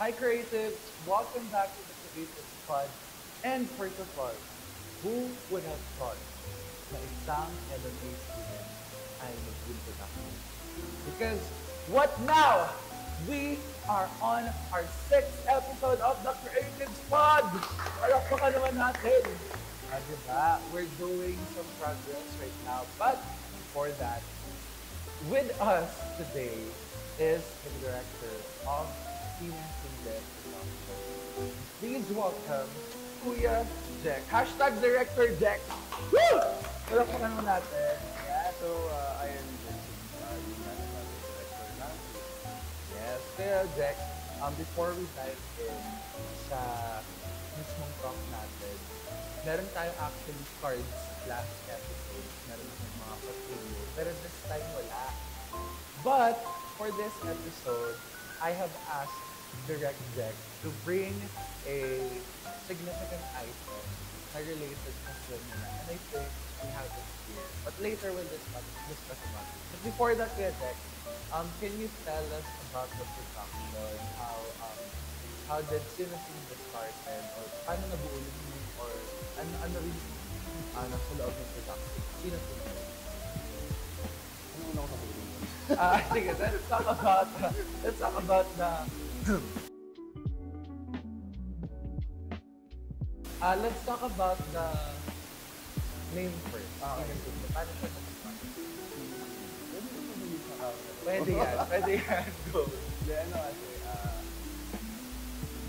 Hi creatives, welcome back to the Creative Pod. And first of all, who would have thought na isang MMA student ay mag-film production? Because what now? We are on our sixth episode of the Creative Pod! Palakpakan naman natin! Diba? We're doing some progress right now. But before that, with us today is the director of Steven Singlet Production. Please welcome Kuya Jack. Hashtag Director Jack. Woo! Wala pa naman natin. Yeah, so I am Jensen, yung national director ng Yes, Kuya Jack. Before we dive in sa mismong talk natin, meron tayong actually cards last episode. Meron tayong mga portfolio. Pero this time wala. But for this episode, I have asked Direct Jack to bring a significant item na related sa film nila. And I think we have it here. But later we'll discuss about it. But before that, Kuya Jack, can you tell us about the production? How did Cinesim get started? Or paano nabuo yun? Or ano rin nasa loob ng production? Cinesim. ano una ko sasabihin mo? Sige, let's talk about the let's talk about the name first. Okay. Cinesim. Paano siya nag-start? Pwede ko sabihin sa camera. Pwede yan. Go. Hindi, ano kasi,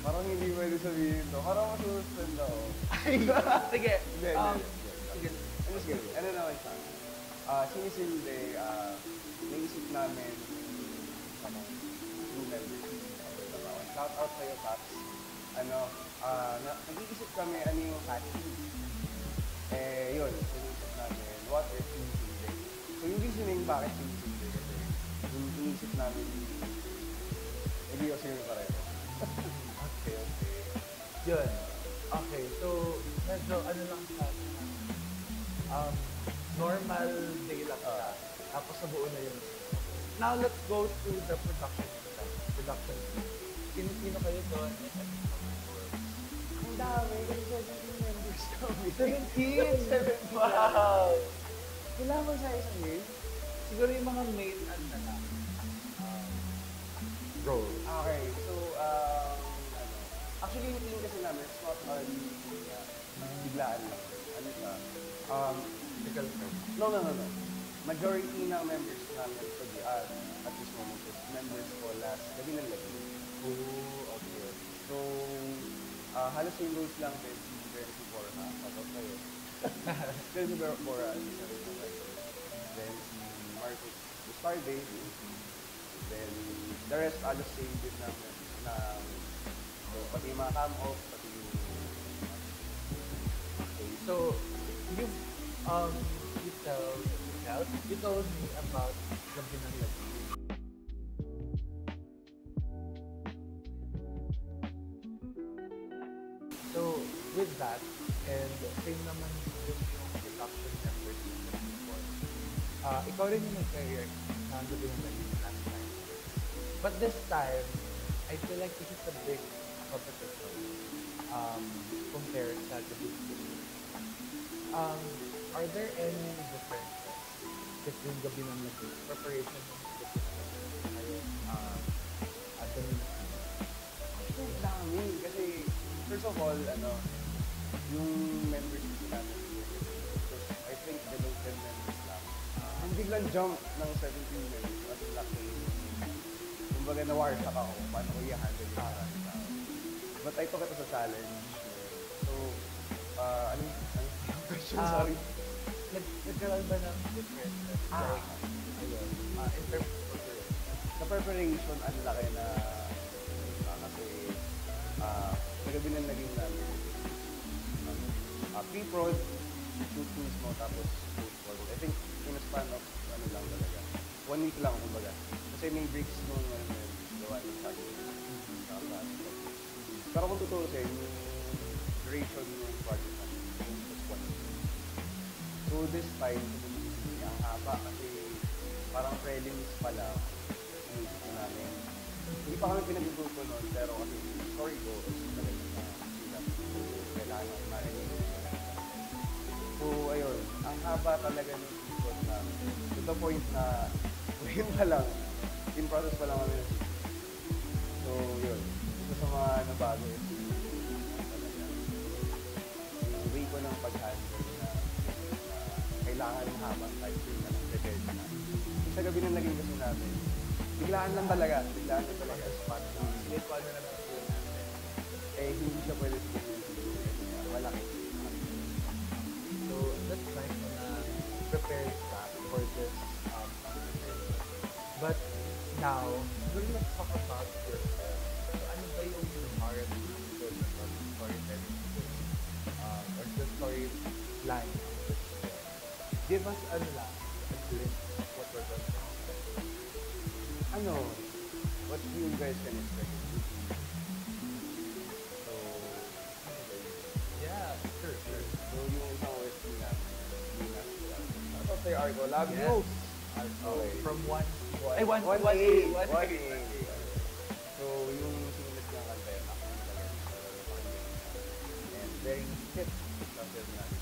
parang hindi pwede sabihin to. Parang masususpend ako. Sige. Hindi, Sige. I'm just kidding. Ano naman siya? Sinisilde, naisip namin ano, new members. Shout out sa'yo, Paps. Nag-iisip kami ano yung catchy. Yun, naisip namin, what if Sinisilde? So yung reasoning bakit Sinisilde kasi yung inisip namin, hindi ko sino pareho. Okay. Yun. Okay, so medyo ano lang siya. Normal day lang siya. Tapos nabuo na yun. Now let's go to the production itself. Production team. Sino kayo doon? Ang dami, kasi 17 members kami. 17! Wow! Wala ba sa isang game? Siguro yung mga main role. Okay, so, actually yung team kasi namin, it's not biglaan lang. Ano siya? Because No. Majority ng members namin at this moment is members ko last gabi ng gabi. oh, okay. So, halos yung roles lang din si Renzi Borja, tapos kayo. Renzi Borja, isa rin ng writer. Then si Marcos Bustarde. Then the rest, halos same din namin. So, pati yung mga cam-off, pati yung Okay, so you told me about Gabi ng Lagi. So with that, and same naman yung production effort before. Ikaw rin yung nag-career na Gabi ng Lagi last time. But this time, I feel like this is a big competition compared sa Gabi ng Lagi. Are there any differences between Gabi ng Lagi, preparation ng Gabi ng Lagi, at the ministry? Ang dami. Kasi, first of all, yung members kasi namin, I think below 10 members lang. Yung biglang jump ng 17 members, mas laki. Kumbaga na-warsak ako, paano ko i-handle yung maraming tao. But I took it as a challenge. So, ano yung question? Sorry. Nagkaroon ba ng differences? Like, ayun, in terms of preparation? Sa preparation, ang laki na kasi nagabi ng naging namin pre-prod, shoot mismo, tapos post-prod. I think in a span of lang talaga. 1 week lang, kumbaga. Kasi may breaks nung gawa ng project. Pero kung tutuusin, yung duration ng project natin, just 1 week. So this time, ang haba kasi parang prelims pa lang, inisip namin hindi pa kami pinag-grupo noon, pero kasi yung story ko is talaga na silat. So, kailangan marinig ko sila. So, ayun, ang haba talaga ng season na to the point na ngayon pa lang, in process pa lang kami ng season. So, yun. Isa sa mga nabago is talaga yung way ko ng pag-handle na kailangan habang type na lang prepared na. Sa gabi na naging kasi natin, biglaan lang talaga. Biglaan lang talaga. Spot na. Sige, paano na lang po natin? Eh, hindi siya pwede sabihin kasi malaki. So, that's nice na prepare ka for this episode. But now, let's talk about yourself. So, ano ba yung heart of the storytelling or the storyline of this story? Give us ano lang, a glimpse of what we're going to talk about. Ano, what you guys can expect. So, Yeah, sure. so yung isang OST namin, Venus. Ano ba sa'yo, Argo? Love Yes. you! Okay. From one, One- one, one one, A. one, One A. A. So, yung sinulat niyang kanta yun, ako yung talaga. And very hit sa film natin.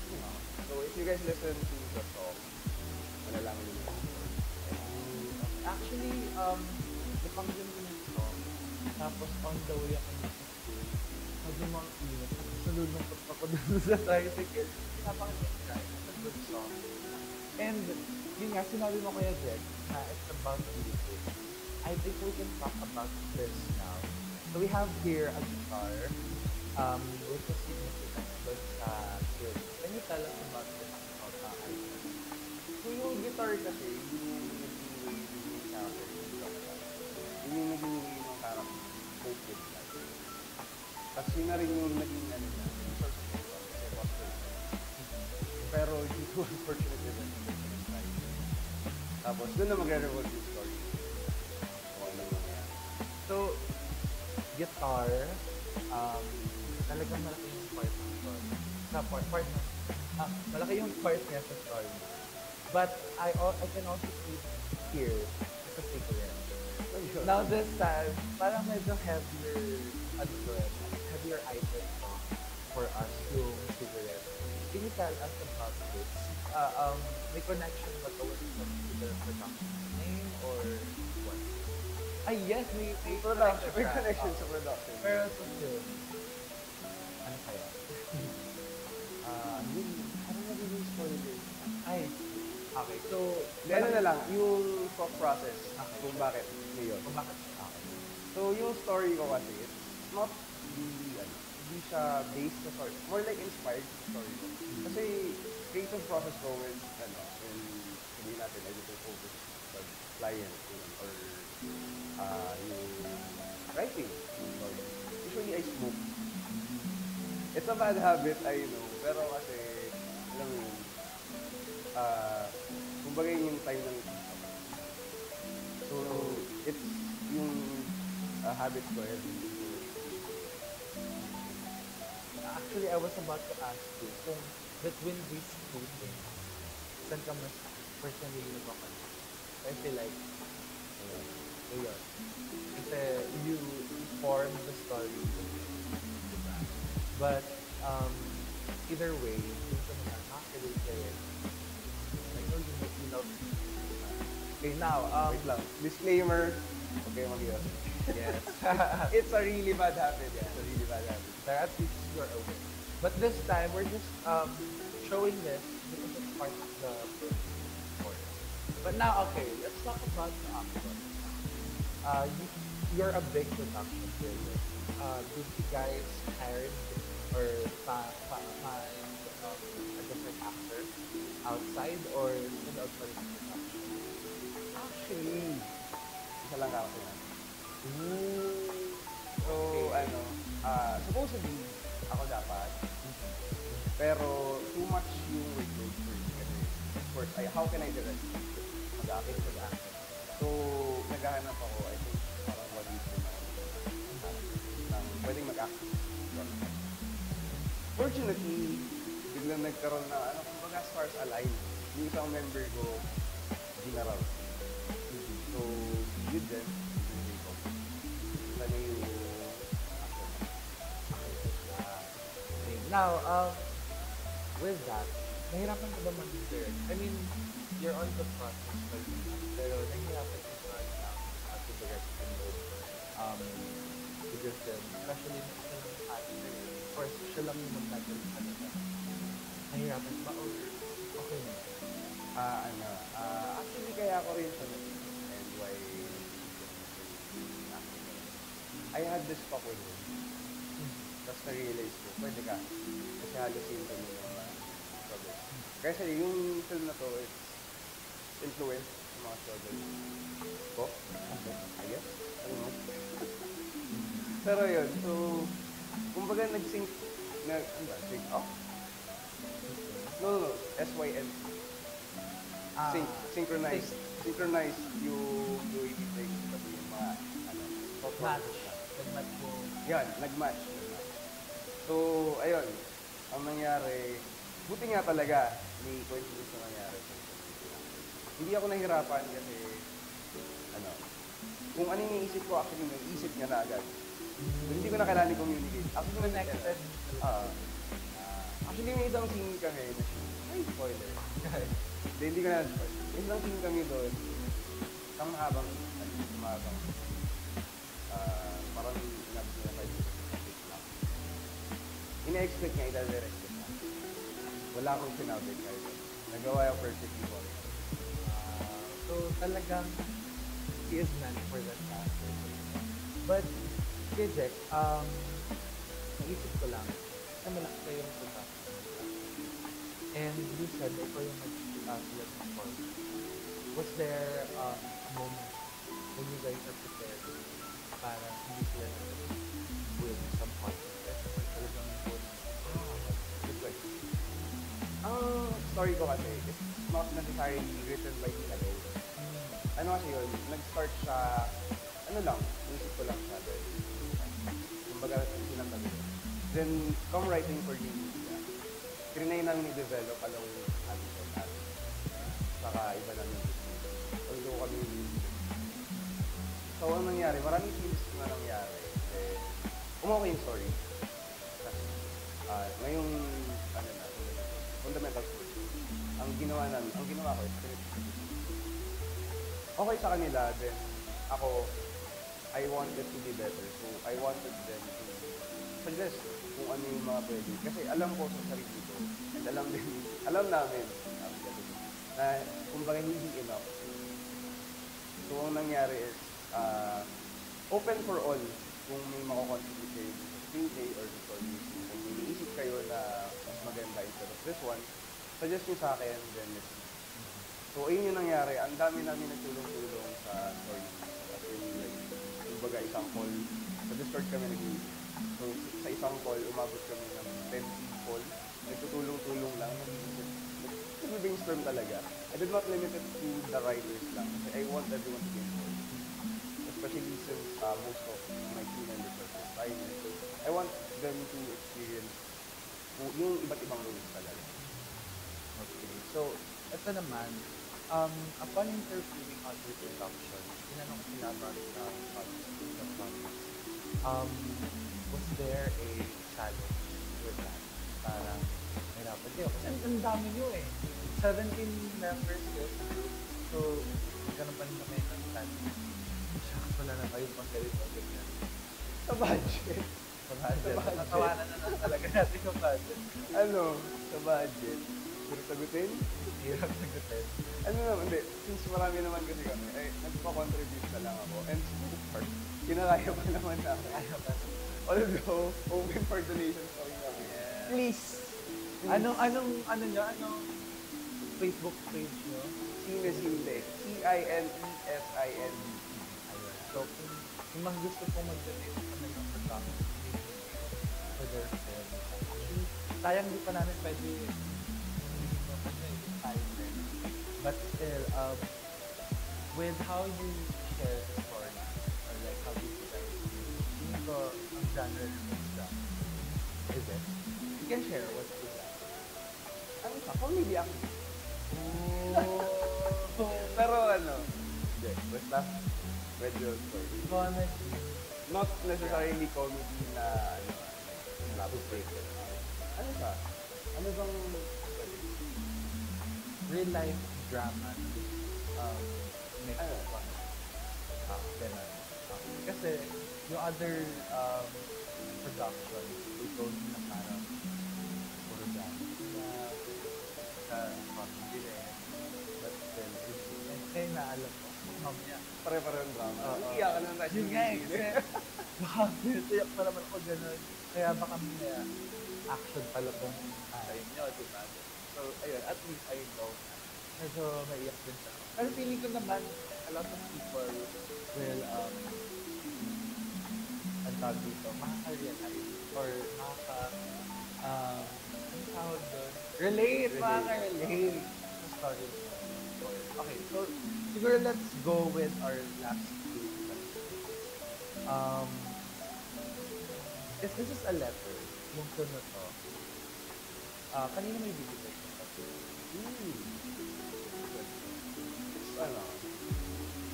So, if you guys listen to the song, malalaman niyo yung story. Actually, napanggan ko yung song. Tapos on the way ako sa school, sabi mo ang init. Tapos nalulungkot ako dun sa tricycle. Napakinggan ko it's a good song. And yun nga, sinabi mo kaya Jack, na it's about music. I think we can talk about this now. So we have here a guitar, which is significant dun sa film. Can you tell us about this item? So, yung guitar kasi, yung naging way yung character yung Jonathan. Yung naging way ng character cope with life. Tapos yun na rin yung naging ano niya, yung source of income kasi was pero due to unfortunate events, it's right. Tapos doon na magre-revolve yung story. Kung ano nangyayari. So, guitar, talagang malaki yung part ng story. Malaki yung part niya sa story. But I can also see here as a cigarette. Now this time, parang medyo heavier item for us yung cigarette. Can you tell us about this? May connection ba to when it comes to the production name or what? Yes, may Production, may siya. connection sa production. Pero sa film, ano kaya? Yun, parang nagiging spoiler. Ay, okay. So, Ano na lang, yung thought process Okay. kung bakit ngayon. kung bakit siya okay. So, yung story ko kasi, it's not really, hindi siya based sa story. More like inspired sa story ko. Kasi, creative process ko when sabihin natin, editor focus sa client, or yung writing. Story. Usually, I smoke. It's a bad habit, I know. Pero kasi, alam mo yun, kumbaga yun yung time ng so, it's yung habit ko every day. Actually, I was about to ask you kung between these two things, saan ka mas personally nagpapalit? I feel like, ayun. Kasi you form the story. Diba? But, either way, yung sa mga nakakilate kayo, I know you love it. Okay, now, Wait lang. Disclaimer. Okay, mag-iwas. yes. It's a really bad habit. Yeah. It's a really bad habit. So at least you're aware. But this time, we're just showing this because it's part of the course. But now, okay, let's talk about the action. You're a big production builder. Did you guys hire or find a different actor outside or in the outside of the production? Actually, isa lang character natin. So, supposedly, ako dapat. Pero, too much yung workload for me. Kasi, of course, how can I direct? Mag-aakit ko na. So, naghahanap ako, I think, parang 1 week din ako ng pwedeng mag-act. Fortunately, biglang nagkaroon na, kumbaga stars align. Yung isang member ko, general. So, yun din. Basta na yung Okay. Now, with that, nahirapan ka ba mag-direct? I mean, you're on the process right now, pero nahirapan ka ba to direct with your film? Especially na isa lang yung actor. Of course, siya lang yung magdadala sa kanila. Nahirapan ba or okay na? Actually, kaya ako rin siya and why I had this talk with him. Tapos na-realize ko, pwede ka. Kasi halos yung kami ng mga struggles. Kasi yung film na to is influence sa mga struggles ko. I guess. I don't know. Pero yun, so, kumbaga nag-sync, ano ba, sync off? No, SYN. Synchronize. Synchronize yung way we think, pati yung mga, Match. Nag-match yung... Yan, nag-match. So, ayun, ang nangyari, buti nga talaga, may coincidence na nangyari. Hindi ako nahirapan kasi, kung ano yung iisip ko, actually, yung isip niya na agad. So, hindi ko na kailangan i-communicate. Actually, Connected. Actually, may isang scene kami, ay, spoiler. Hindi ko na spoiler. May isang scene kami doon, isang mahabang, parang inabot na 5 minutes lang. Ina-expect niya, ida-direct ko na. Wala akong sinabi kahit. Nagawa yung perfectly for me. So, talagang he is meant for that task. But, Jack, naisip ko lang, na malaki kayong production. And you said, ito yung nag-sulat before. Was there a moment when you guys are prepared para hindi sila with some content or talagang Good question. Ang story ko kasi, it's not necessarily written by Tita Lay. Ano kasi yun, nag-start siya, isip ko lang siya dahil, kumbaga, sinatabi. Then, come writing for new media, trinay namin i-develop along habitat natin. Saka iba namin yung although kami so, ang nangyari, maraming things na nangyari. Umuha yung story. Kasi, ngayong, fundamental school, ang ginawa ko is okay sa kanila, then ako, I wanted to be better. So, I wanted them to suggest kung ano yung mga pwede. Kasi alam ko sa sarili ko, and alam namin, na kumbaga hindi enough. So, ang nangyari is, open for all kung may makakontribute kayo sa screenplay or sa story. Kung may naisip kayo na mas maganda instead of this one, suggest nyo sa akin, then let's see. So, ayun yung nangyari. Ang dami namin nagtulong-tulong sa story. Kasi like, kumbaga isang call. Sa Discord kami nag-iisip. So, sa isang call, umabot kami ng 10 people. Nagtutulong-tulong lang. Nag-brainstorm talaga. I did not limit it to the writers lang. Kasi I want everyone to be involved. Especially since most of my team members are first-timers. So, I want them to experience yung iba't ibang roles talaga. Okay. So, ito naman, upon interviewing other production, tinanong ko sila about the project. Was there a challenge with that? Parang, nahirapan kayo. Kasi ang dami nyo eh. 17 members yun sa group. So, magkaroon pa rin kami ng time. Shucks, wala na kayo pang ganito. Ganyan. Sa budget. Sa budget. Natawanan na lang talaga natin yung budget. Sa budget. Pero sagutin? Hirap sagutin. Naman, hindi. Since marami naman kasi kami, nagpa-contribute na lang ako. And so far, kinakaya pa naman namin. Although, open for donations kami kami. Yeah. Please! Anong Facebook page nyo? Sinesinde. CINESIND. Ayun. So, kung mas gusto pong mag-donate sa kanilang production for their film, actually, sayang di pa namin pwede but still, with how you share the story, or like how you describe it, hindi ko ang genre ng drama. Is it? You can share what's the genre. Comedy ako. Pero hindi. Basta, medyo story. Comedy. Not necessarily comedy na, ano, love story. Ano siya? Ano bang, Real life drama. Mix Ano? of ganun. Kasi yung other production, they told me na parang puro drama sa comedy rin. But still, kaya naalam ko, mamaya. pare-parehong drama? Oo. Iiyak ka lang tayo. Yun nga eh, kasi baka tinitiyak pa naman ako ganun. Kaya baka mamaya action pala tong time nyo, di ba? So, ayun, at least I know na medyo maiyak din siya. Pero feeling ko naman, a lot of people will, ang tawag dito, makaka-realize or ang tawag doon? Relate, makaka-relate sa story mo. Okay, so siguro let's go with our last two questions. If this is a letter, yung sunod to, kanina may bibigay ko sa It's, ano,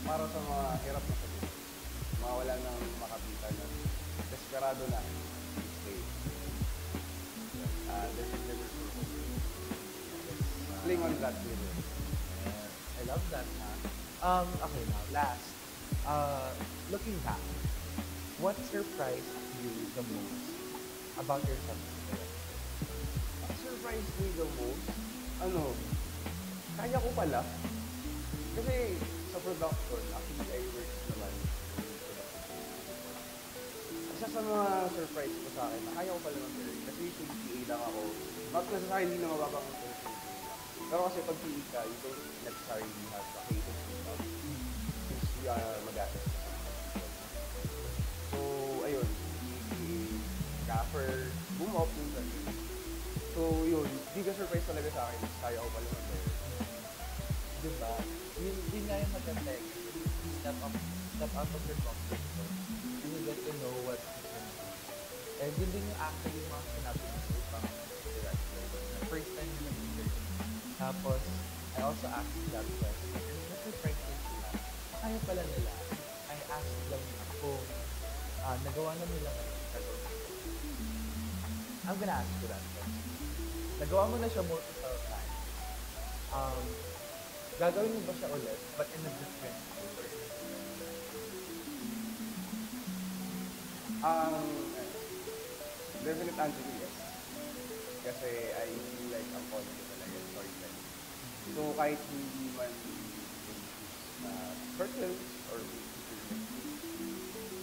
para sa mga hirap na sa buhay. Mga wala nang makapita na desperado na stay. There's a liver for hope. Cling on that river. And I love that, ha? Okay, now, last. Looking back, what surprised you the most about yourself today? What surprised me the most, ano, kaya ko pala. Kasi sa production, actually I worked naman in production. Isa sa mga surprise ko sa akin, na kaya ko pala mag-direct. Kasi usually PA lang ako. Not necessarily na mababang person PA lang. Pero kasi pag PA ka, you don't necessarily have a creative stuff. Since you are mag-assist sa mga people. So, ayun, PA, gaffer, bumop yung ganun. So, yun, di ka surprise talaga sa akin, kaya ko pala mag-direct. Diba? Yun nga yung maganda eh. You step out of your comfort zone and you get to know what you can do. And yun din yung actually yung mga sinabi mo sa ibang director. Na first time yung nag-interview. Tapos, I also asked that question. And na-surprise din sila. Kaya pala nila. I asked them kung nagawa na nila ngayon. I'm gonna ask you that question. Nagawa mo na siya multiple times. Gagawin mo ba siya ulit, but in a different way? Definite answer is yes. Kasi I feel like ang quality talaga yung storytelling. So kahit hindi man short films or feature length,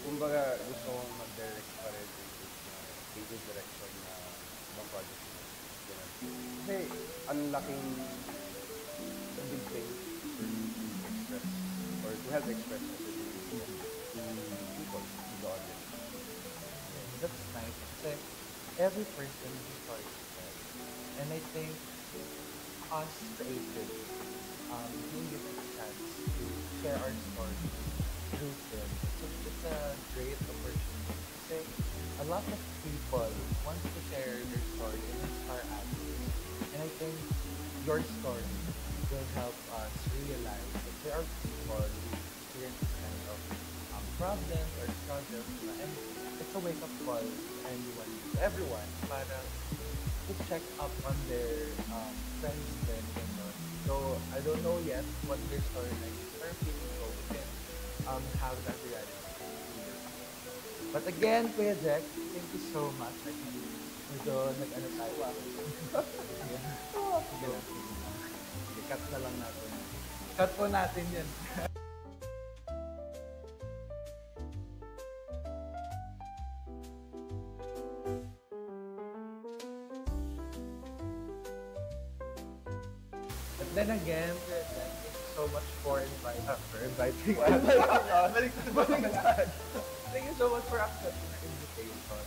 kumbaga gusto kong mag-direct pa rin yung creative direction na ibang project mo. Kasi ang laking big thing for me to express or to help express messages to people, to the audience. That's nice. Kasi every person is a story to tell. And I think us creatives, being given a chance to share our stories through film, it's a great opportunity. Kasi a lot of people want to share their story and inspire others. And I think your story will help us realize that there are people who experience this kind of problems or struggles. And it's a wake-up call to anyone, to everyone, para to check up on their friends then. So, I don't know yet what their storyline is, but feeling so we can have that reality. But again, Kuya Jack, thank you so much. I think medyo nag-ano tayo. Sige lang. Cut na lang natin. Cut po natin yan. And then again, thank you so much for inviting us. Thank you so much for accepting our invitation.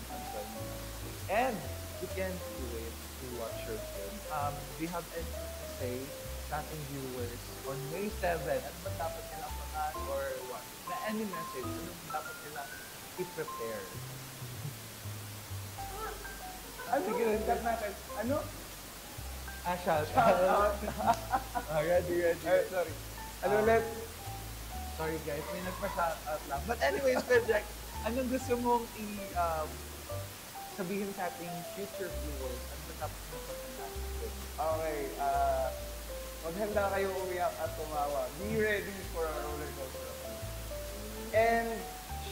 And you can wait to watch your film. Do you have anything to say sa ating viewers on May 7? Ano ba dapat nilang pangan or what? Na any message? Ano ba dapat nilang i-prepare? Sige, cut natin. Ano? Shout out. Ready. Sorry. Ano ulit? Sorry guys, may nagpa-shout out lang. But anyways, Project, anong gusto mong sabihin sa ating future viewers? Ano matapos mo pa natin? Okay, maghanda kayo umiyak at tumawa. Be ready for a roller coaster of emotions. And,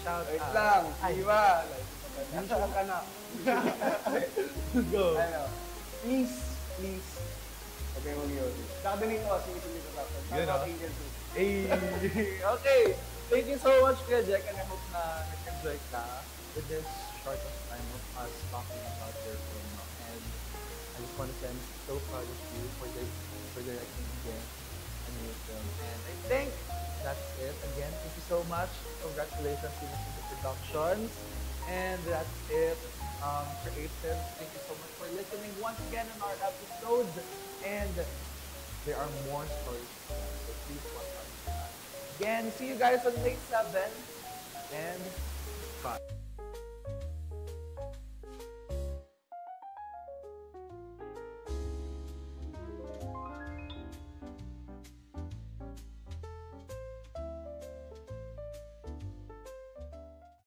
Shout wait out. lang, Ay, di ba? Usual ka na. Go. Ano, please, huwag kayong mag-iwan. Kakadaling ko, sinisingin ko tapos. Yun, Tapos ah. Angel too. Hey, okay. Thank you so much, Kuya Jack, and I hope na nag-enjoy ka with this shortest time of us talking about your film. And I just want to say I'm so proud of you for directing again a new film. And I think that's it. Again, thank you so much. Congratulations to the Productions. And that's it. Creatives, thank you so much for listening once again on our episode. And there are more stories to tell, so please watch out for that. Again, see you guys on day 7 and bye.